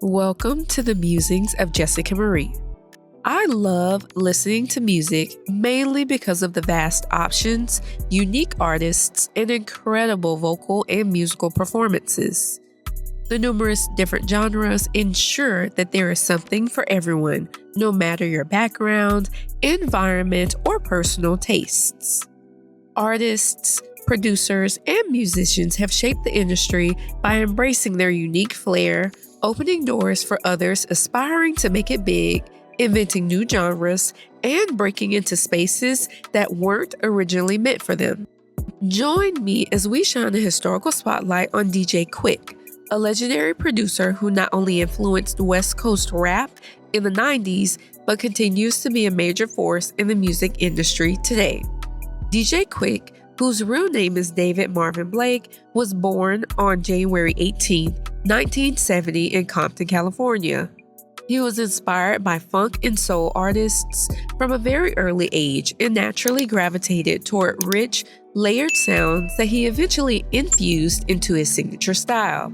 Welcome to the Musings of Jessica Marie. I love listening to music mainly because of the vast options, unique artists, and incredible vocal and musical performances. The numerous different genres ensure that there is something for everyone, no matter your background, environment, or personal tastes. Artists, producers, and musicians have shaped the industry by embracing their unique flair, opening doors for others aspiring to make it big, inventing new genres, and breaking into spaces that weren't originally meant for them. Join me as we shine a historical spotlight on DJ Quik, a legendary producer who not only influenced West Coast rap in the 90s, but continues to be a major force in the music industry today. DJ Quik, whose real name is David Marvin Blake, was born on January 18, 1970 in Compton, California. He was inspired by funk and soul artists from a very early age and naturally gravitated toward rich, layered sounds that he eventually infused into his signature style.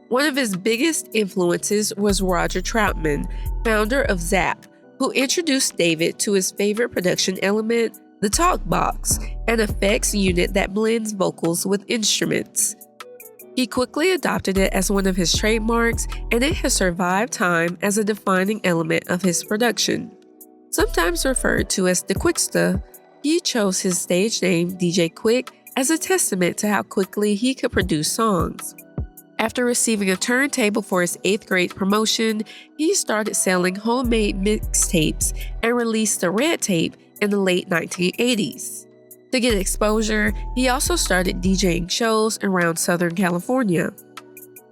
One of his biggest influences was Roger Troutman, founder of Zapp, who introduced David to his favorite production element, the talk box, an effects unit that blends vocals with instruments. He quickly adopted it as one of his trademarks, and it has survived time as a defining element of his production. Sometimes referred to as the Quiksta, he chose his stage name DJ Quik as a testament to how quickly he could produce songs. After receiving a turntable for his 8th grade promotion, he started selling homemade mixtapes and released the Red Tape in the late 1980s. To get exposure, he also started DJing shows around Southern California.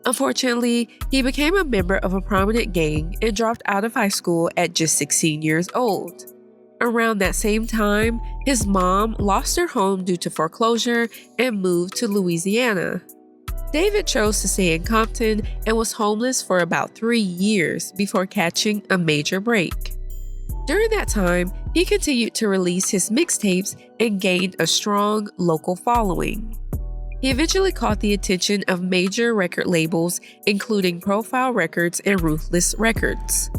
Unfortunately, he became a member of a prominent gang and dropped out of high school at just 16 years old. Around that same time, his mom lost her home due to foreclosure and moved to Louisiana. David chose to stay in Compton and was homeless for about 3 years before catching a major break. During that time, he continued to release his mixtapes and gained a strong local following. He eventually caught the attention of major record labels, including Profile Records and Ruthless Records.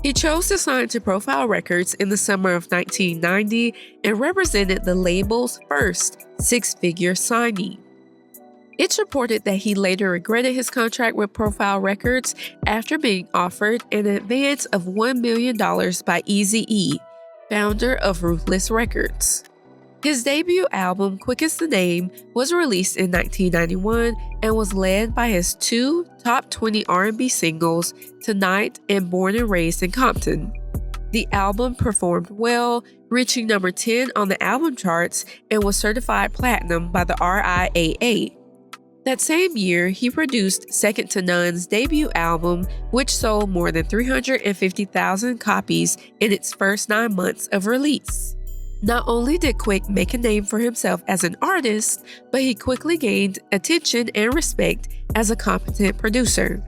He chose to sign to Profile Records in the summer of 1990 and represented the label's first 6-figure signing. It's reported that he later regretted his contract with Profile Records after being offered an advance of $1 million by Eazy-E, founder of Ruthless Records. His debut album, Quick as the Name, was released in 1991 and was led by his 2 top 20 R&B singles, Tonight and Born and Raised in Compton. The album performed well, reaching number 10 on the album charts and was certified platinum by the RIAA. That same year, he produced Second to None's debut album, which sold more than 350,000 copies in its first 9 months of release. Not only did Quik make a name for himself as an artist, but he quickly gained attention and respect as a competent producer.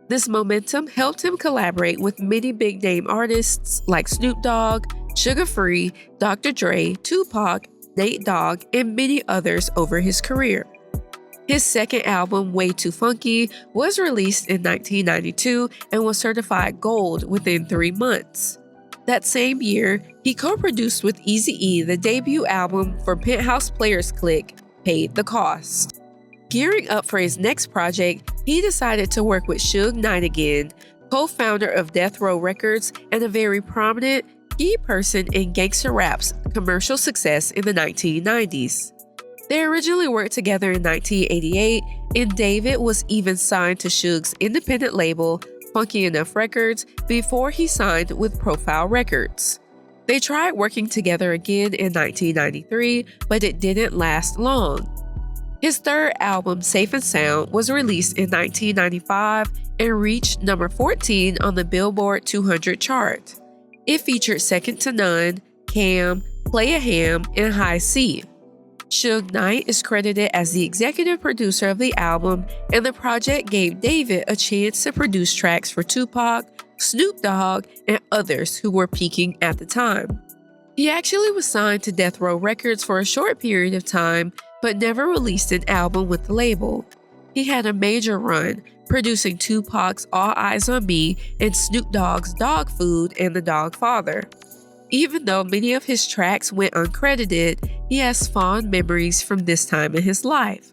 This momentum helped him collaborate with many big-name artists like Snoop Dogg, Sugar Free, Dr. Dre, Tupac, Nate Dogg, and many others over his career. His second album, Way Too Funky, was released in 1992 and was certified gold within 3 months. That same year, he co-produced with Eazy-E the debut album for Penthouse Players Clique, Paid the Cost. Gearing up for his next project, he decided to work with Suge Knight again, co-founder of Death Row Records and a very prominent key person in gangsta rap's commercial success in the 1990s. They originally worked together in 1988, and David was even signed to Suge's independent label, Funky Enough Records, before he signed with Profile Records. They tried working together again in 1993, but it didn't last long. His third album, Safe and Sound, was released in 1995 and reached number 14 on the Billboard 200 chart. It featured Second to None, Cam, Play a Ham, and High C. Suge Knight is credited as the executive producer of the album, and the project gave David a chance to produce tracks for Tupac, Snoop Dogg, and others who were peaking at the time. He actually was signed to Death Row Records for a short period of time, but never released an album with the label. He had a major run, producing Tupac's All Eyes on Me and Snoop Dogg's Dog Food and The Dog Father. Even though many of his tracks went uncredited, he has fond memories from this time in his life.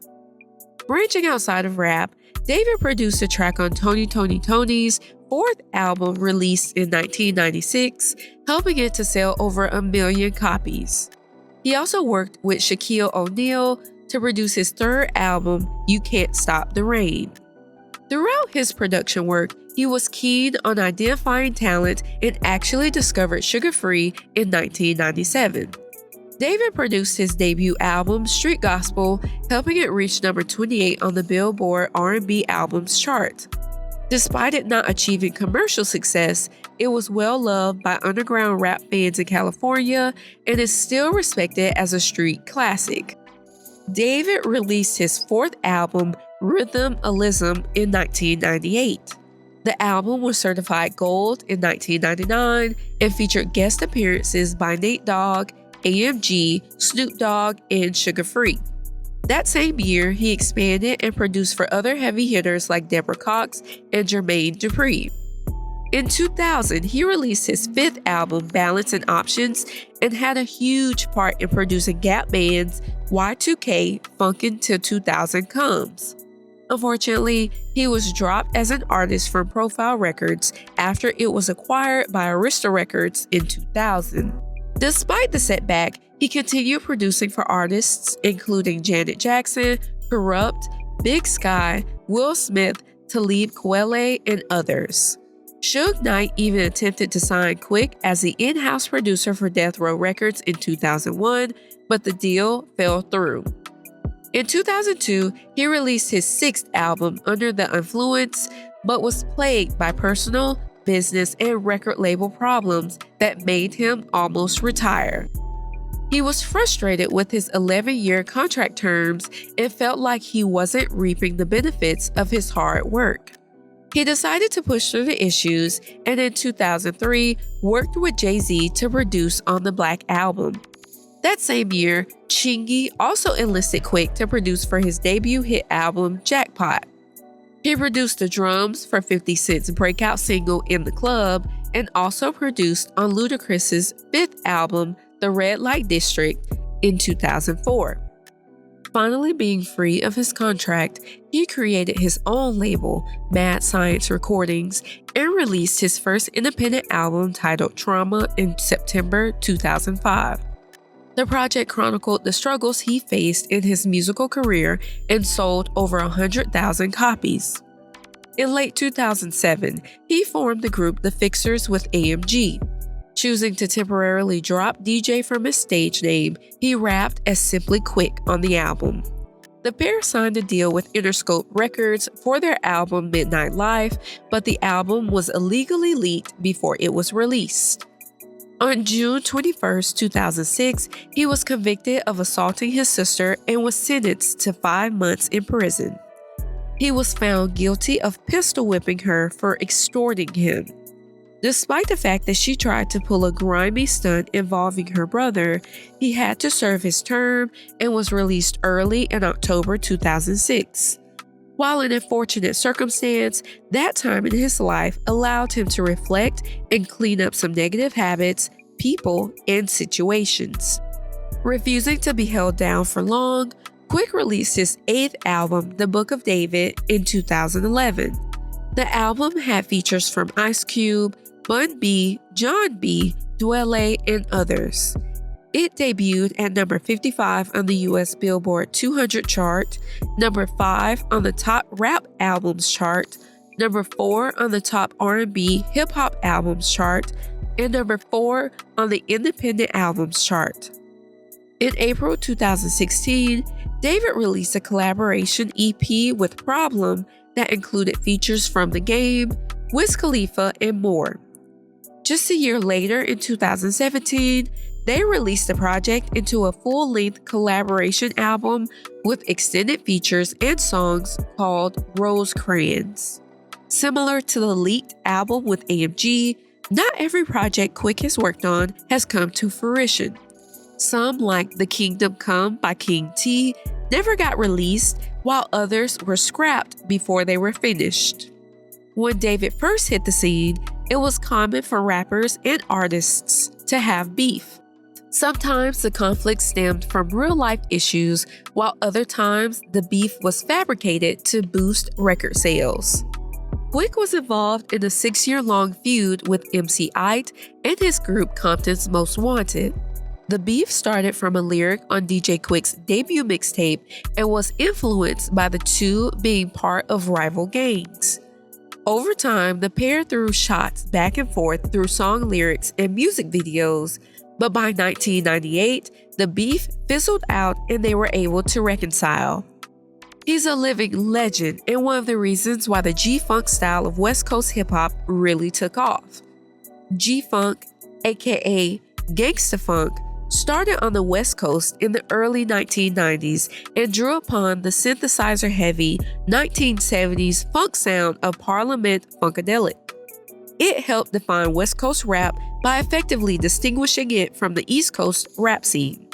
Branching outside of rap, David produced a track on Tony's fourth album released in 1996, helping it to sell over 1 million copies. He also worked with Shaquille O'Neal to produce his third album, You Can't Stop the Rain. Throughout his production work, he was keen on identifying talent and actually discovered Sugar Free in 1997. David produced his debut album, Street Gospel, helping it reach number 28 on the Billboard R&B Albums chart. Despite it not achieving commercial success, it was well loved by underground rap fans in California and is still respected as a street classic. David released his fourth album, Rhythmalism, in 1998. The album was certified gold in 1999 and featured guest appearances by Nate Dogg, AMG, Snoop Dogg, and Sugar Free. That same year, he expanded and produced for other heavy hitters like Deborah Cox and Jermaine Dupri. In 2000, he released his fifth album, Balance and Options, and had a huge part in producing Gap Band's Y2K Funkin' Till 2000 Comes. Unfortunately, he was dropped as an artist from Profile Records after it was acquired by Arista Records in 2000. Despite the setback, he continued producing for artists including Janet Jackson, Corrupt, Big Sky, Will Smith, Talib Kweli, and others. Suge Knight even attempted to sign Quik as the in-house producer for Death Row Records in 2001, but the deal fell through. In 2002, he released his sixth album, Under the Influence, but was plagued by personal, business, and record label problems that made him almost retire. He was frustrated with his 11-year contract terms and felt like he wasn't reaping the benefits of his hard work. He decided to push through the issues and in 2003 worked with Jay-Z to produce on the Black Album. That same year, Chingy also enlisted Quik to produce for his debut hit album, Jackpot. He produced the drums for 50 Cent's breakout single, In the Club, and also produced on Ludacris's fifth album, The Red Light District, in 2004. Finally being free of his contract, he created his own label, Mad Science Recordings, and released his first independent album titled Trauma in September 2005. The project chronicled the struggles he faced in his musical career and sold over 100,000 copies. In late 2007, he formed the group The Fixers with AMG. Choosing to temporarily drop DJ from his stage name, he rapped as simply Quik on the album. The pair signed a deal with Interscope Records for their album Midnight Life, but the album was illegally leaked before it was released. On June 21, 2006, he was convicted of assaulting his sister and was sentenced to 5 months in prison. He was found guilty of pistol whipping her for extorting him. Despite the fact that she tried to pull a grimy stunt involving her brother, he had to serve his term and was released early in October 2006. While an unfortunate circumstance, that time in his life allowed him to reflect and clean up some negative habits, people, and situations. Refusing to be held down for long, Quik released his eighth album, The Book of David, in 2011. The album had features from Ice Cube, Bun B, John B, Dwele, and others. It debuted at number 55 on the US Billboard 200 chart, number 5 on the top rap albums chart, number 4 on the top R&B hip-hop albums chart, and number 4 on the independent albums chart. In April 2016, David released a collaboration EP with Problem that included features from The Game, Wiz Khalifa, and more. Just a year later, in 2017, they released the project into a full-length collaboration album with extended features and songs called Rosecrans. Similar to the leaked album with AMG, not every project Quik has worked on has come to fruition. Some, like The Kingdom Come by King T, never got released, while others were scrapped before they were finished. When David first hit the scene, it was common for rappers and artists to have beef. Sometimes the conflict stemmed from real-life issues, while other times the beef was fabricated to boost record sales. Quik was involved in a 6-year-long feud with MC Ite and his group Compton's Most Wanted. The beef started from a lyric on DJ Quik's debut mixtape and was influenced by the two being part of rival gangs. Over time, the pair threw shots back and forth through song lyrics and music videos, but by 1998, the beef fizzled out and they were able to reconcile. He's a living legend and one of the reasons why the G-Funk style of West Coast hip-hop really took off. G-Funk, aka Gangsta Funk, started on the West Coast in the early 1990s and drew upon the synthesizer-heavy 1970s funk sound of Parliament Funkadelic. It helped define West Coast rap by effectively distinguishing it from the East Coast rap scene.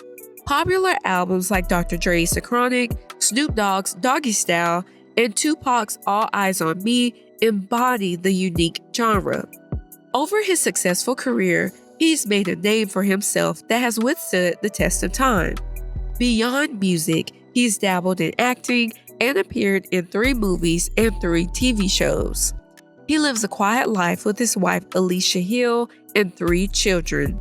Popular albums like Dr. Dre's The Chronic, Snoop Dogg's Doggy Style, and Tupac's All Eyes on Me embody the unique genre. Over his successful career, he's made a name for himself that has withstood the test of time. Beyond music, he's dabbled in acting and appeared in 3 movies and 3 TV shows. He lives a quiet life with his wife Alicia Hill and 3 children.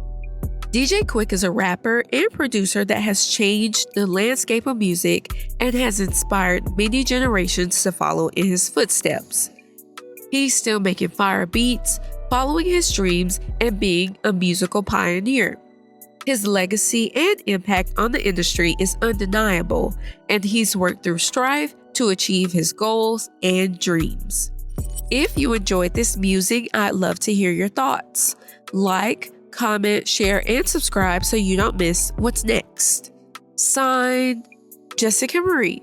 DJ Quik is a rapper and producer that has changed the landscape of music and has inspired many generations to follow in his footsteps. He's still making fire beats, following his dreams, and being a musical pioneer. His legacy and impact on the industry is undeniable, and he's worked through strife to achieve his goals and dreams. If you enjoyed this music, I'd love to hear your thoughts. Like, comment, share, and subscribe so you don't miss what's next. Signed, Jessica Marie.